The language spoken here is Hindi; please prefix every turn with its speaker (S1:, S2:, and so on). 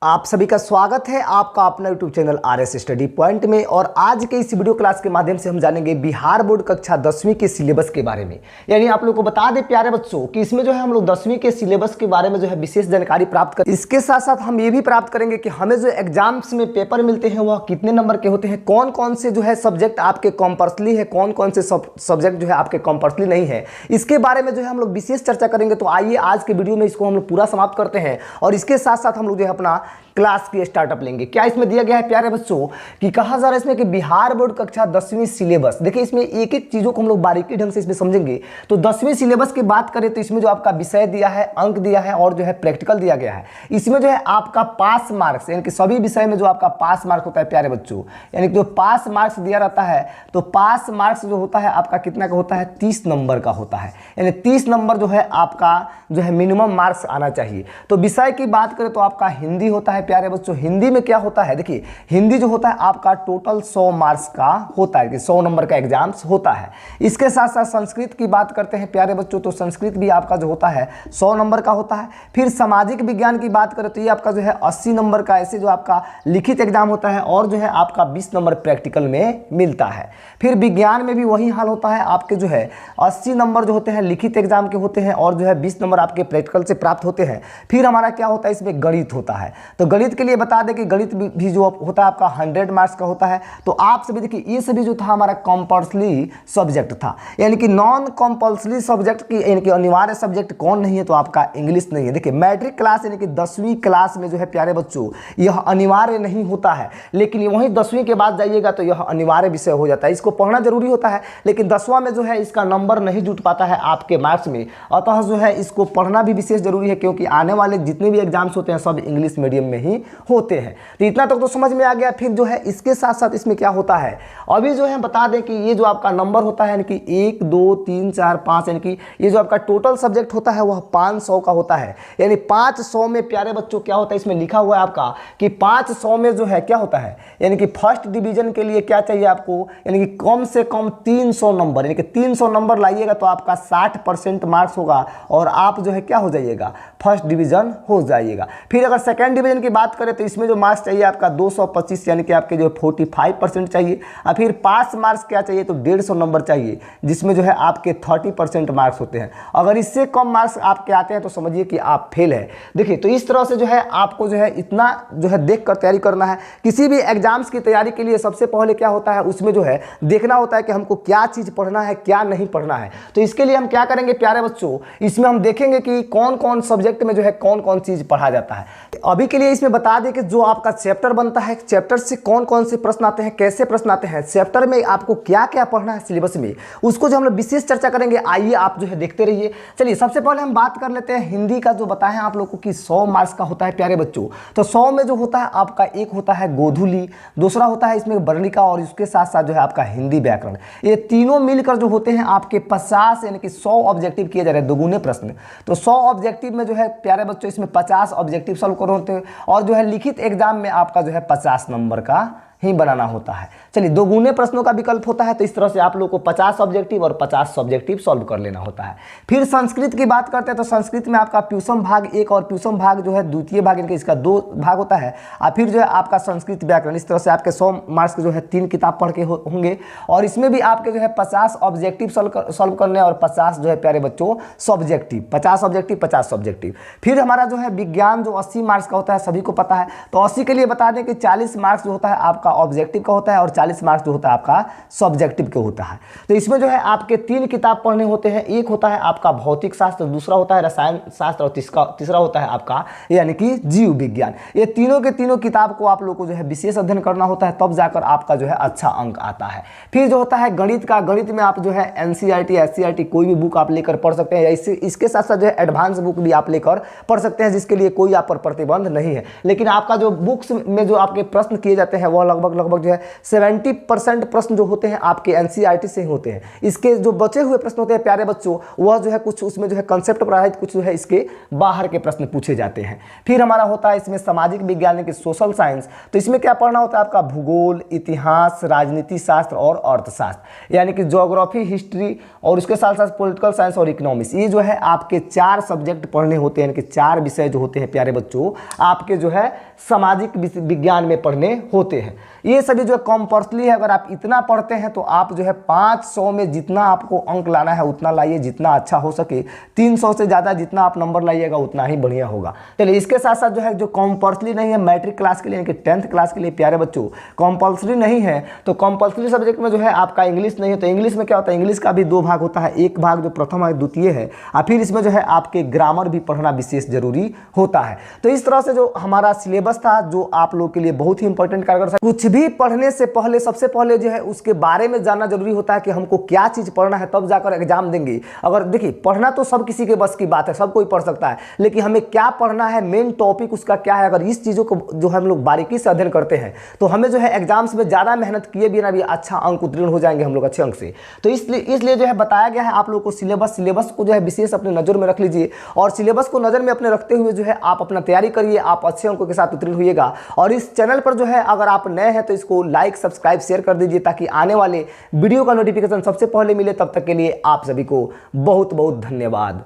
S1: आप सभी का स्वागत है आपका अपना YouTube channel RS study point में। और आज के इस वीडियो क्लास के माध्यम से हम जानेंगे बिहार बोर्ड कक्षा 10वीं के सिलेबस के बारे में। यानी आप लोग को बता दें प्यारे बच्चों कि इसमें जो है हम लोग 10वीं के सिलेबस के बारे में जो है विशेष जानकारी प्राप्त कर, इसके साथ साथ हम ये भी प्राप्त करेंगे कि हमें जो एग्जाम्स में पेपर मिलते हैं वह कितने नंबर के होते हैं, कौन कौन से जो है सब्जेक्ट आपके कंपल्सरी है, कौन कौन से सब्जेक्ट जो है आपके कंपल्सरी नहीं है, इसके बारे में जो है हम लोग विशेष चर्चा करेंगे। तो आइए आज के वीडियो में इसको हम लोग पूरा समाप्त करते हैं और इसके साथ साथ हम लोग जो है अपना क्लास की स्टार्टअप लेंगे। क्या इसमें दिया गया है प्यारे बच्चों कि कहा जा रहा है इसमें कि बिहार बोर्ड कक्षा 10वीं सिलेबस। देखिए इसमें एक एक चीजों को हम लोग बारीकी ढंग से इसमें समझेंगे। तो 10वीं सिलेबस की बात करें तो इसमें जो आपका विषय दिया है, अंक दिया है और जो है प्रैक्टिकल दिया गया है। इसमें जो है आपका पास मार्क्स यानी कि सभी विषय में जो आपका पास मार्क्स होता है प्यारे बच्चों, यानी कि जो पास मार्क्स दिया रहता है तो पास मार्क्स जो होता है आपका कितना का होता है, 30 नंबर का होता है। यानी 30 नंबर जो है आपका जो है मिनिमम मार्क्स आना चाहिए। तो विषय की बात करें तो आपका हिंदी होता है प्यारे बच्चों। हिंदी में क्या होता है, देखिए हिंदी जो होता है आपका टोटल 100 मार्क्स का होता है कि 100 नंबर का एग्जाम्स होता है। इसके साथ साथ संस्कृत की बात करते हैं प्यारे बच्चों तो संस्कृत भी आपका जो होता है 100 नंबर का होता है। फिर सामाजिक विज्ञान की बात करें तो ये आपका जो है 80 नंबर का ऐसे जो आपका लिखित एग्जाम होता है और जो है आपका 20 नंबर प्रैक्टिकल में मिलता है। फिर विज्ञान में भी वही हाल होता है, आपके जो है 80 नंबर जो होते हैं लिखित एग्जाम के होते हैं और जो है 20 नंबर आपके प्रैक्टिकल से प्राप्त होते हैं। फिर हमारा क्या होता है, इसमें गणित होता है। तो गणित के लिए बता दें कि गणित भी जो होता है आपका 100 मार्क्स का होता है। तो आप सभी देखिए ये सभी जो था हमारा कंपल्सरी सब्जेक्ट था, यानी कि नॉन कंपल्सरी सब्जेक्ट की यानी कि अनिवार्य सब्जेक्ट कौन नहीं है, तो आपका इंग्लिश नहीं है। देखिए मैट्रिक क्लास यानी कि 10वीं क्लास में जो है प्यारे बच्चों यह अनिवार्य नहीं होता है, लेकिन वहीं 10वीं के बाद जाइएगा तो यह अनिवार्य विषय हो जाता है। इसको पढ़ना जरूरी होता है लेकिन 10वां में जो है इसका नंबर नहीं जुट पाता है आपके मार्क्स में, अतः जो है इसको पढ़ना भी विशेष जरूरी है क्योंकि आने वाले जितने भी एग्जाम्स होते हैं सब इंग्लिश मीडियम में ही होते हैं। तो इतना तक तो समझ में आ गया। फिर जो है इसके साथ साथ इसमें क्या होता है, अभी जो है बता दें कि ये जो आपका नंबर होता है यानी कि 1 2 3 4 5 यानी कि ये जो आपका टोटल सब्जेक्ट होता है वह 500 का होता है। यानी 500 में प्यारे बच्चों क्या होता है, इसमें लिखा हुआ है आपका कि 500 में जो है क्या होता है, यानी कि फर्स्ट डिवीजन के लिए क्या चाहिए आपको, यानी कि कम से कम 300 नंबर, यानी कि 300 नंबर लाइएगा तो आपका 60% मार्क्स होगा और आप जो है क्या हो जाइएगा, फर्स्ट डिवीजन हो जाइएगा। फिर अगर सेकेंड डिवीजन की बात करें तो इसमें जो मार्क्स चाहिए आपका 225 यानी कि आपके जो 45% चाहिए। और फिर पास मार्क्स क्या चाहिए, तो 150 नंबर चाहिए जिसमें जो है आपके 30% मार्क्स होते हैं। अगर इससे कम मार्क्स आपके आते हैं तो समझिए कि आप फेल है। देखिए तो इस तरह से जो है आपको जो है इतना जो है देख कर तैयारी करना है। किसी भी एग्जाम्स की तैयारी के लिए सबसे पहले क्या होता है, उसमें जो है देखना होता है कि हमको क्या चीज़ पढ़ना है क्या नहीं पढ़ना है। तो इसके लिए हम क्या करेंगे प्यारे बच्चों, इसमें हम देखेंगे कि कौन कौन सब्जेक्ट में जो है कौन कौन चीज़ पढ़ा जाता है। अभी के लिए इसमें बता दें कि जो आपका चैप्टर बनता है, चैप्टर से कौन कौन से प्रश्न आते हैं, कैसे प्रश्न आते हैं, चैप्टर में आपको क्या क्या पढ़ना है सिलेबस में, उसको जो हम लोग विशेष चर्चा करेंगे। आइए आप जो है देखते रहिए। चलिए सबसे पहले हम बात कर लेते हैं हिंदी का। जो बताएं आप लोगों को कि 100 मार्क्स का होता है प्यारे बच्चों। तो 100 में जो होता है आपका एक होता है गोधूली, दूसरा होता है इसमें वर्णिका और इसके साथ साथ जो है आपका हिंदी व्याकरण। ये तीनों मिलकर जो होते हैं आपके 50 यानी कि 100 ऑब्जेक्टिव किए जा रहे हैं, दोगुने प्रश्न। तो 100 ऑब्जेक्टिव में जो है प्यारे बच्चों इसमें 50 ऑब्जेक्टिव सॉल्व कर होते हैं और जो है लिखित एग्जाम में आपका जो है 50 नंबर का ही बनाना होता है। चलिए दोगुने प्रश्नों का विकल्प होता है, तो इस तरह से आप लोगों को 50 ऑब्जेक्टिव और 50 सब्जेक्टिव सॉल्व कर लेना होता है। फिर संस्कृत की बात करते हैं तो संस्कृत में आपका प्यूसम भाग 1 और प्यूसम भाग जो है द्वितीय भाग, इनके इसका 2 भाग होता है। और फिर जो है आपका संस्कृत व्याकरण। इस तरह से आपके 100 मार्क्स जो है 3 किताब पढ़ के होंगे और इसमें भी आपके जो है 50 ऑब्जेक्टिव सॉल्व करने और 50 जो है प्यारे बच्चों सब्जेक्टिव, 50 ऑब्जेक्टिव 50 सब्जेक्टिव। फिर हमारा जो है विज्ञान जो 80 मार्क्स का होता है सभी को पता है। तो 80 के लिए बता दें कि 40 मार्क्स जो होता है आपका ऑब्जेक्टिव का होता है और 40 मार्क्स जो होता है आपका सब्जेक्टिव का होता है। तो इसमें जो है आपके 3 किताब पढ़ने होते हैं। एक होता है आपका भौतिक शास्त्र, दूसरा होता है रसायन शास्त्र और तीसरा होता है आपका यानी कि जीव विज्ञान। ये तीनों के तीनों किताब को आप लोग को जो है विशेष अध्ययन करना होता है, तब जाकर आपका जो है अच्छा अंक आता है। फिर जो होता है गणित का, गणित में आप जो है NCERT SCERT कोई भी बुक आप लेकर पढ़ सकते हैं या इसके साथ साथ जो है एडवांस बुक भी आप लेकर पढ़ सकते हैं, जिसके लिए कोई आप पर प्रतिबंध नहीं है। लेकिन आपका जो बुक्स में जो आपके प्रश्न किए जाते हैं वह लगभग जो है 70% प्रश्न जो होते हैं आपके एनसीईआरटी से ही होते हैं। इसके जो बचे हुए प्रश्न होते हैं प्यारे बच्चों, वह जो है कुछ उसमें जो है कंसेप्ट पर आधारित, कुछ जो है इसके बाहर के प्रश्न पूछे जाते हैं। फिर हमारा होता है इसमें सामाजिक विज्ञान यानी कि सोशल साइंस। तो इसमें क्या पढ़ना होता है आपका भूगोल, इतिहास, राजनीति शास्त्र और अर्थशास्त्र, यानी कि ज्योग्राफी, हिस्ट्री और उसके साथ साथ पॉलिटिकल साइंस और इकोनॉमिक्स। ये जो है आपके 4 सब्जेक्ट पढ़ने होते हैं, यानी कि 4 विषय जो होते हैं प्यारे बच्चों आपके जो है सामाजिक विज्ञान में पढ़ने होते हैं। ये सभी जो है कंपल्सरी है। अगर आप इतना पढ़ते हैं तो आप जो है 500 में जितना आपको अंक लाना है उतना लाइए, जितना अच्छा हो सके। 300 से ज़्यादा जितना आप नंबर लाइएगा उतना ही बढ़िया होगा। चलिए, इसके साथ साथ जो है जो कंपल्सरी नहीं है मैट्रिक क्लास के लिए, यानी कि 10th क्लास के लिए प्यारे बच्चों कंपल्सरी नहीं है, तो कंपल्सरी सब्जेक्ट में जो है आपका इंग्लिश नहीं है। तो इंग्लिश में क्या होता है, इंग्लिश का भी 2 भाग होता है, एक भाग जो प्रथम और द्वितीय है, और फिर इसमें जो है आपके ग्रामर भी पढ़ना विशेष जरूरी होता है। तो इस तरह से जो हमारा सिलेबस था जो आप लोग के लिए बहुत ही इंपॉर्टेंट कारगर था। कुछ भी पढ़ने से पहले सबसे पहले जो है उसके बारे में जानना जरूरी होता है कि हमको क्या चीज पढ़ना है, तब जाकर एग्जाम देंगे। अगर देखिए पढ़ना तो सब किसी के बस की बात है, सब कोई पढ़ सकता है, लेकिन हमें क्या पढ़ना है, मेन टॉपिक उसका क्या है, अगर इस चीजों को जो हम लोग बारीकी से अध्ययन करते हैं तो हमें जो है एग्जाम्स में ज्यादा मेहनत किए बिना भी अच्छा अंक उत्तीर्ण हो जाएंगे हम लोग अच्छे अंक से। तो इसलिए जो है बताया गया है आप लोग को सिलेबस को जो है विशेष अपने नजर में रख लीजिए, और सिलेबस को नजर में अपने रखते हुए जो है आप अपना तैयारी करिए, आप अच्छे अंकों के साथ उत्तीर्ण होइएगा। और इस चैनल पर जो है अगर आप नए हैं तो इसको लाइक, सब्सक्राइब, शेयर कर दीजिए ताकि आने वाले वीडियो का नोटिफिकेशन सबसे पहले मिले। तब तक के लिए आप सभी को बहुत बहुत धन्यवाद।